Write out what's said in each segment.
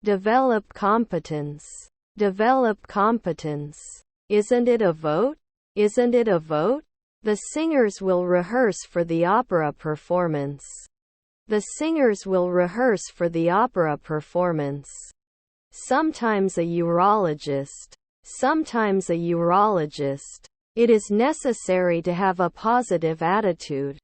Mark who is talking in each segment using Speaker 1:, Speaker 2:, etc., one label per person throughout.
Speaker 1: Develop competence. Develop competence. Isn't it a vote? Isn't it a vote? The singers will rehearse for the opera performance. The singers will rehearse for the opera performance. Sometimes a urologist. Sometimes a urologist. It is necessary to have a positive attitude.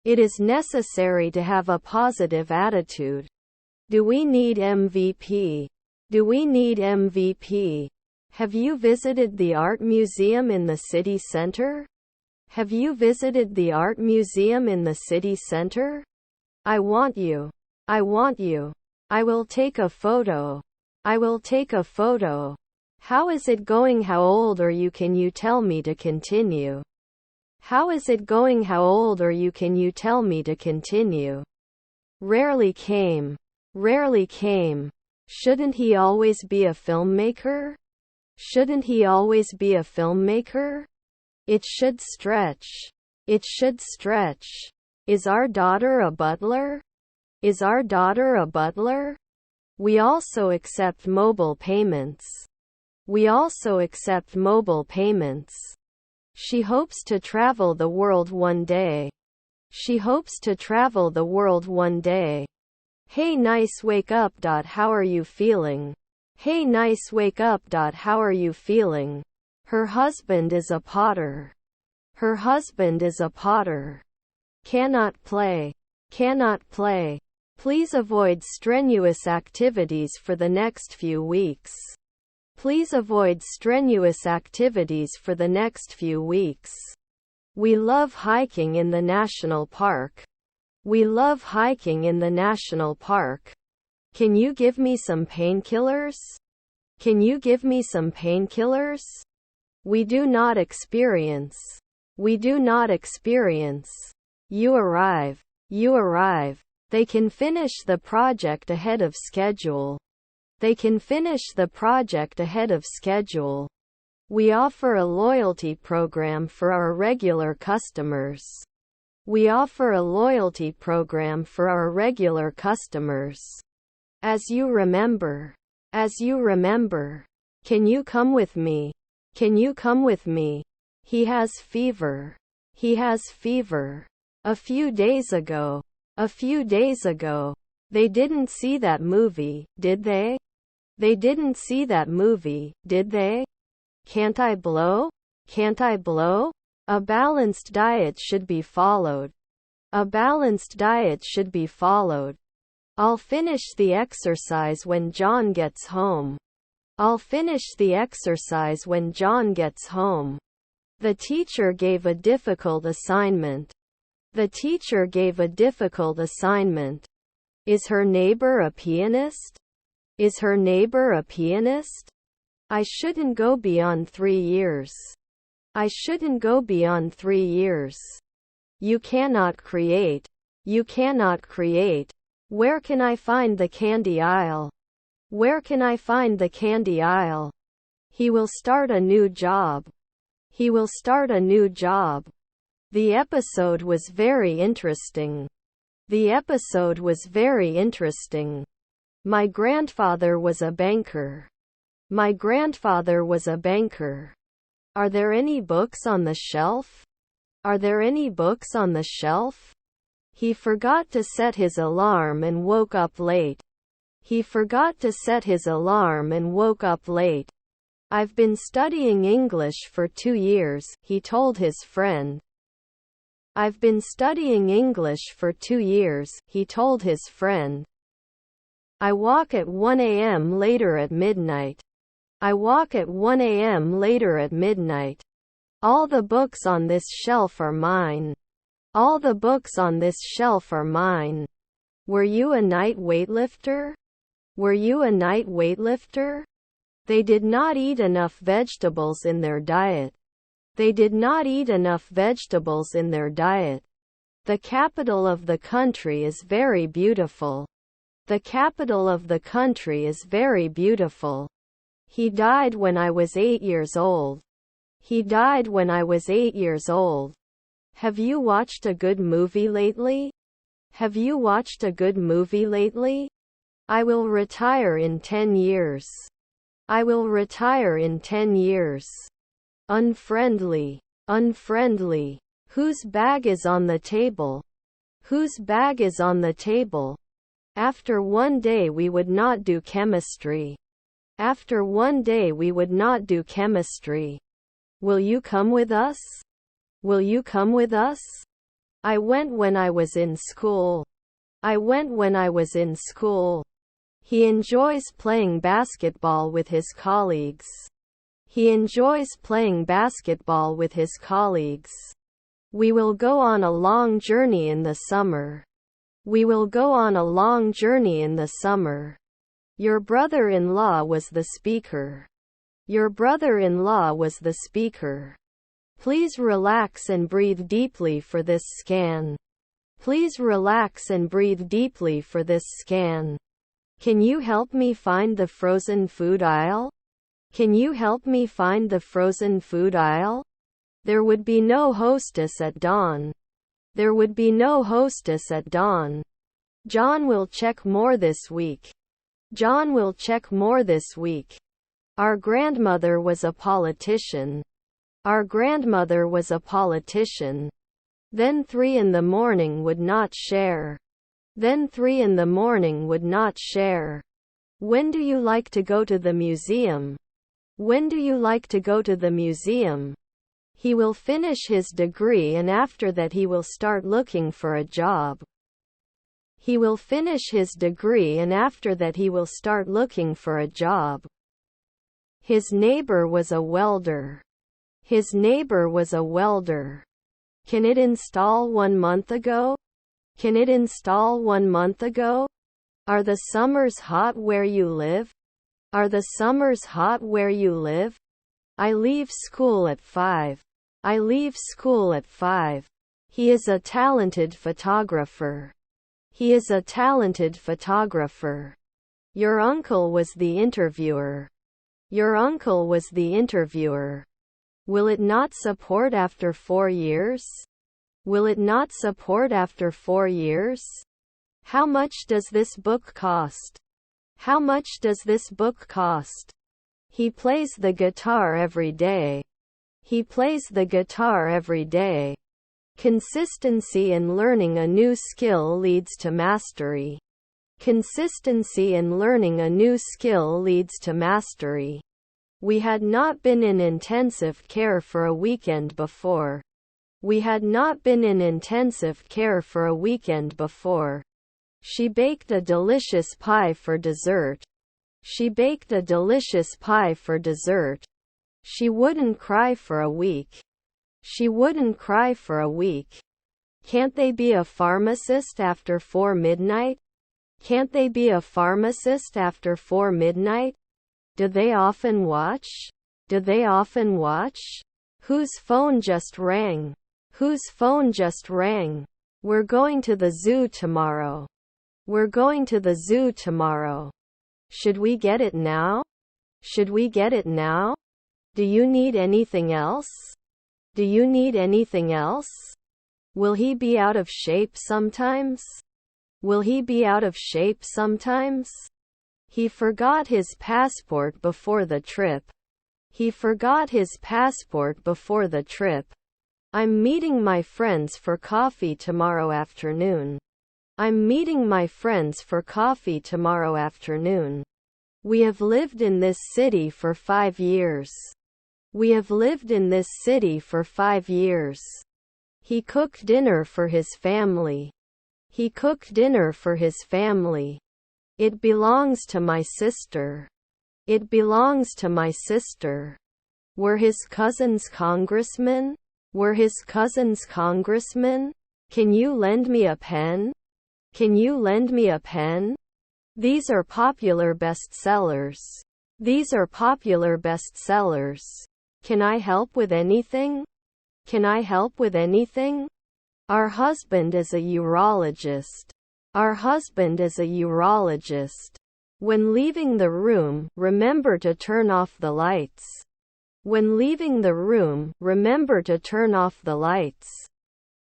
Speaker 1: It is necessary to have a positive attitude. Do we need MVP? Do we need MVP? Have you visited the art museum in the city center? Have you visited the art museum in the city center? I want you. I want you. I will take a photo. I will take a photo. How is it going? How old are you? Can you tell me to continue? How is it going? How old are you? Can you tell me to continue? Rarely came. Rarely came. Shouldn't he always be a filmmaker? Shouldn't he always be a filmmaker? It should stretch. It should stretch. Is our daughter a butler? Is our daughter a butler? We also accept mobile payments. We also accept mobile payments. She hopes to travel the world one day. She hopes to travel the world one day. Hey nice wake up. How are you feeling? Hey nice wake up. How are you feeling? Her husband is a potter. Her husband is a potter. Cannot play. Cannot play. Please avoid strenuous activities for the next few weeks. Please avoid strenuous activities for the next few weeks. We love hiking in the national park. We love hiking in the national park. Can you give me some painkillers? Can you give me some painkillers? We do not experience. We do not experience. You arrive. You arrive. They can finish the project ahead of schedule. They can finish the project ahead of schedule. We offer a loyalty program for our regular customers. We offer a loyalty program for our regular customers. As you remember. As you remember. Can you come with me? Can you come with me? He has fever. He has fever. A few days ago. A few days ago. They didn't see that movie, did they? They didn't see that movie, did they? Can't I blow? Can't I blow? A balanced diet should be followed. A balanced diet should be followed. I'll finish the exercise when John gets home. I'll finish the exercise when John gets home. The teacher gave a difficult assignment. The teacher gave a difficult assignment. Is her neighbor a pianist? Is her neighbor a pianist? I shouldn't go beyond 3 years. I shouldn't go beyond 3 years. You cannot create. You cannot create. Where can I find the candy aisle? Where can I find the candy aisle? He will start a new job. He will start a new job. The episode was very interesting. The episode was very interesting. My grandfather was a banker. My grandfather was a banker. Are there any books on the shelf? Are there any books on the shelf? He forgot to set his alarm and woke up late. He forgot to set his alarm and woke up late. I've been studying English for 2 years, he told his friend. I've been studying English for 2 years, he told his friend. I walk at 1 a.m. later at midnight. I walk at 1 a.m. later at midnight. All the books on this shelf are mine. All the books on this shelf are mine. Were you a night weightlifter? Were you a night weightlifter? They did not eat enough vegetables in their diet. They did not eat enough vegetables in their diet. The capital of the country is very beautiful. The capital of the country is very beautiful. He died when I was 8 years old. He died when I was 8 years old. Have you watched a good movie lately? Have you watched a good movie lately? I will retire in 10 years. I will retire in 10 years. Unfriendly. Unfriendly. Whose bag is on the table? Whose bag is on the table? After one day we would not do chemistry. After one day we would not do chemistry. Will you come with us? Will you come with us? I went when I was in school. I went when I was in school. He enjoys playing basketball with his colleagues. He enjoys playing basketball with his colleagues. We will go on a long journey in the summer. We will go on a long journey in the summer. Your brother-in-law was the speaker. Your brother-in-law was the speaker. Please relax and breathe deeply for this scan. Please relax and breathe deeply for this scan. Can you help me find the frozen food aisle? Can you help me find the frozen food aisle? There would be no hostess at dawn. There would be no hostess at dawn. John will check more this week. John will check more this week. Our grandmother was a politician. Our grandmother was a politician. Then 3 in the morning would not share. Then 3 in the morning would not share. When do you like to go to the museum? When do you like to go to the museum? He will finish his degree and after that he will start looking for a job. He will finish his degree and after that he will start looking for a job. His neighbor was a welder. His neighbor was a welder. Can it install 1 month ago? Can it install 1 month ago? Are the summers hot where you live? Are the summers hot where you live? I leave school at 5. I leave school at 5. He is a talented photographer. He is a talented photographer. Your uncle was the interviewer. Your uncle was the interviewer. Will it not support after 4 years? Will it not support after 4 years? How much does this book cost? How much does this book cost? He plays the guitar every day. He plays the guitar every day. Consistency in learning a new skill leads to mastery. Consistency in learning a new skill leads to mastery. We had not been in intensive care for a weekend before. We had not been in intensive care for a weekend before. She baked a delicious pie for dessert. She baked a delicious pie for dessert. She wouldn't cry for a week. She wouldn't cry for a week. Can't they be a pharmacist after 4 midnight? Can't they be a pharmacist after 4 midnight? Do they often watch? Do they often watch? Whose phone just rang? Whose phone just rang? We're going to the zoo tomorrow. We're going to the zoo tomorrow. Should we get it now? Should we get it now? Do you need anything else? Do you need anything else? Will he be out of shape sometimes? Will he be out of shape sometimes? He forgot his passport before the trip. He forgot his passport before the trip. I'm meeting my friends for coffee tomorrow afternoon. I'm meeting my friends for coffee tomorrow afternoon. We have lived in this city for 5 years. We have lived in this city for 5 years. He cooked dinner for his family. He cooked dinner for his family. It belongs to my sister. It belongs to my sister. Were his cousins congressmen? Were his cousins congressmen? Can you lend me a pen? Can you lend me a pen? These are popular bestsellers. These are popular bestsellers. Can I help with anything? Can I help with anything? Our husband is a urologist. Our husband is a urologist. When leaving the room, remember to turn off the lights. When leaving the room, remember to turn off the lights.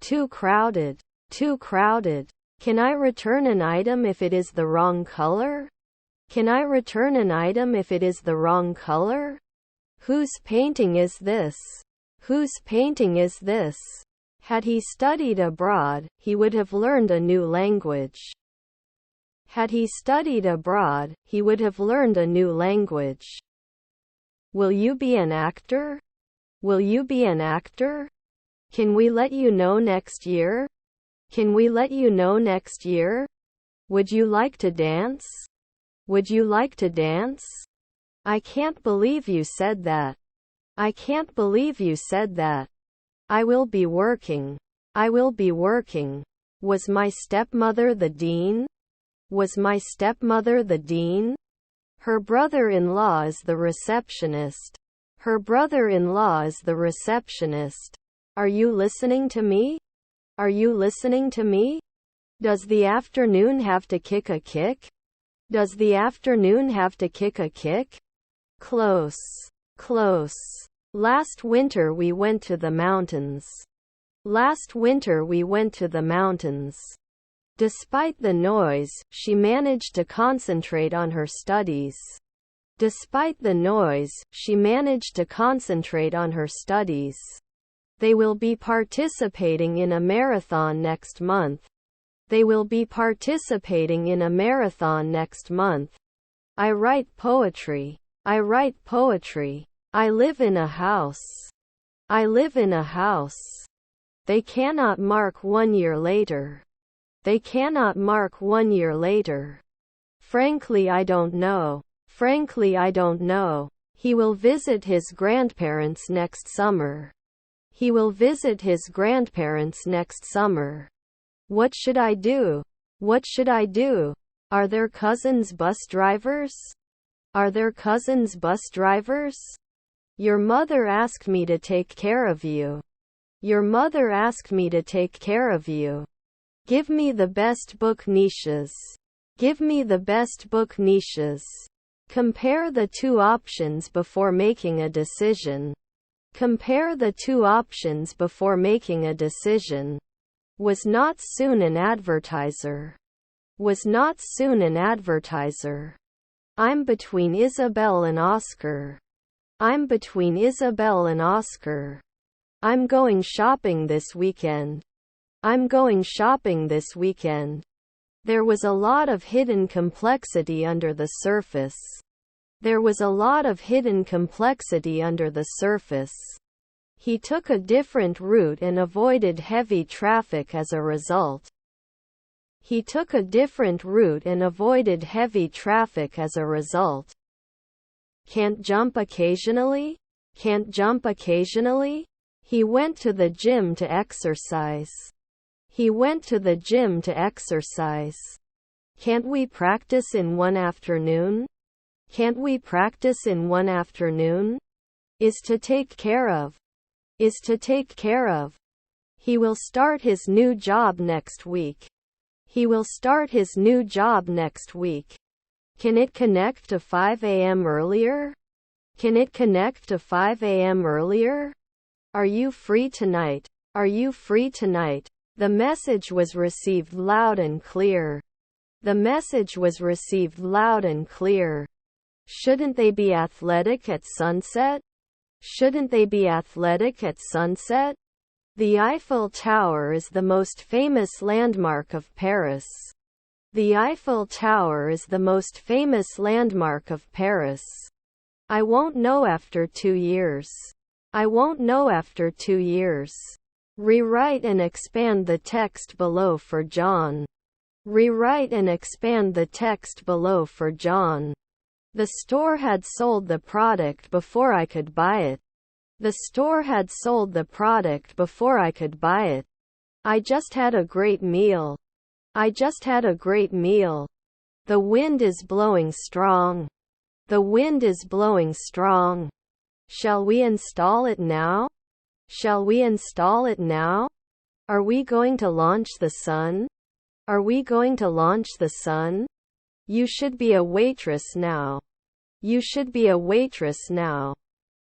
Speaker 1: Too crowded. Too crowded. Can I return an item if it is the wrong color? Can I return an item if it is the wrong color? Whose painting is this? Whose painting is this? Had he studied abroad, he would have learned a new language. Had he studied abroad, he would have learned a new language. Will you be an actor? Will you be an actor? Can we let you know next year? Can we let you know next year? Would you like to dance? Would you like to dance? I can't believe you said that. I can't believe you said that. I will be working. I will be working. Was my stepmother the dean? Was my stepmother the dean? Her brother-in-law is the receptionist. Her brother-in-law is the receptionist. Are you listening to me? Are you listening to me? Does the afternoon have to kick a kick? Does the afternoon have to kick a kick? Close. Close. Last winter we went to the mountains. Last winter we went to the mountains. Despite the noise, she managed to concentrate on her studies. Despite the noise, she managed to concentrate on her studies. They will be participating in a marathon next month. They will be participating in a marathon next month. I write poetry. I write poetry. I live in a house. I live in a house. They cannot mark 1 year later. They cannot mark 1 year later. Frankly, I don't know. Frankly, I don't know. He will visit his grandparents next summer. He will visit his grandparents next summer. What should I do? What should I do? Are their cousins bus drivers? Are their cousins bus drivers? Your mother asked me to take care of you. Your mother asked me to take care of you. Give me the best book niches. Give me the best book niches. Compare the two options before making a decision. Compare the two options before making a decision. Was not soon an advertiser. Was not soon an advertiser. I'm between Isabel and Oscar. I'm between Isabel and Oscar. I'm going shopping this weekend. I'm going shopping this weekend. There was a lot of hidden complexity under the surface. There was a lot of hidden complexity under the surface. He took a different route and avoided heavy traffic as a result. He took a different route and avoided heavy traffic as a result. Can't jump occasionally? Can't jump occasionally? He went to the gym to exercise. He went to the gym to exercise. Can't we practice in one afternoon? Can't we practice in one afternoon? Is to take care of. Is to take care of. He will start his new job next week. He will start his new job next week. Can it connect to 5 a.m. earlier? Can it connect to 5 a.m. earlier? Are you free tonight? Are you free tonight? The message was received loud and clear. The message was received loud and clear. Shouldn't they be athletic at sunset? Shouldn't they be athletic at sunset? The Eiffel Tower is the most famous landmark of Paris. The Eiffel Tower is the most famous landmark of Paris. I won't know after 2 years. I won't know after 2 years. Rewrite and expand the text below for John. Rewrite and expand the text below for John. The store had sold the product before I could buy it. The store had sold the product before I could buy it. I just had a great meal. I just had a great meal. The wind is blowing strong. The wind is blowing strong. Shall we install it now? Shall we install it now? Are we going to launch the sun? Are we going to launch the sun? You should be a waitress now. You should be a waitress now.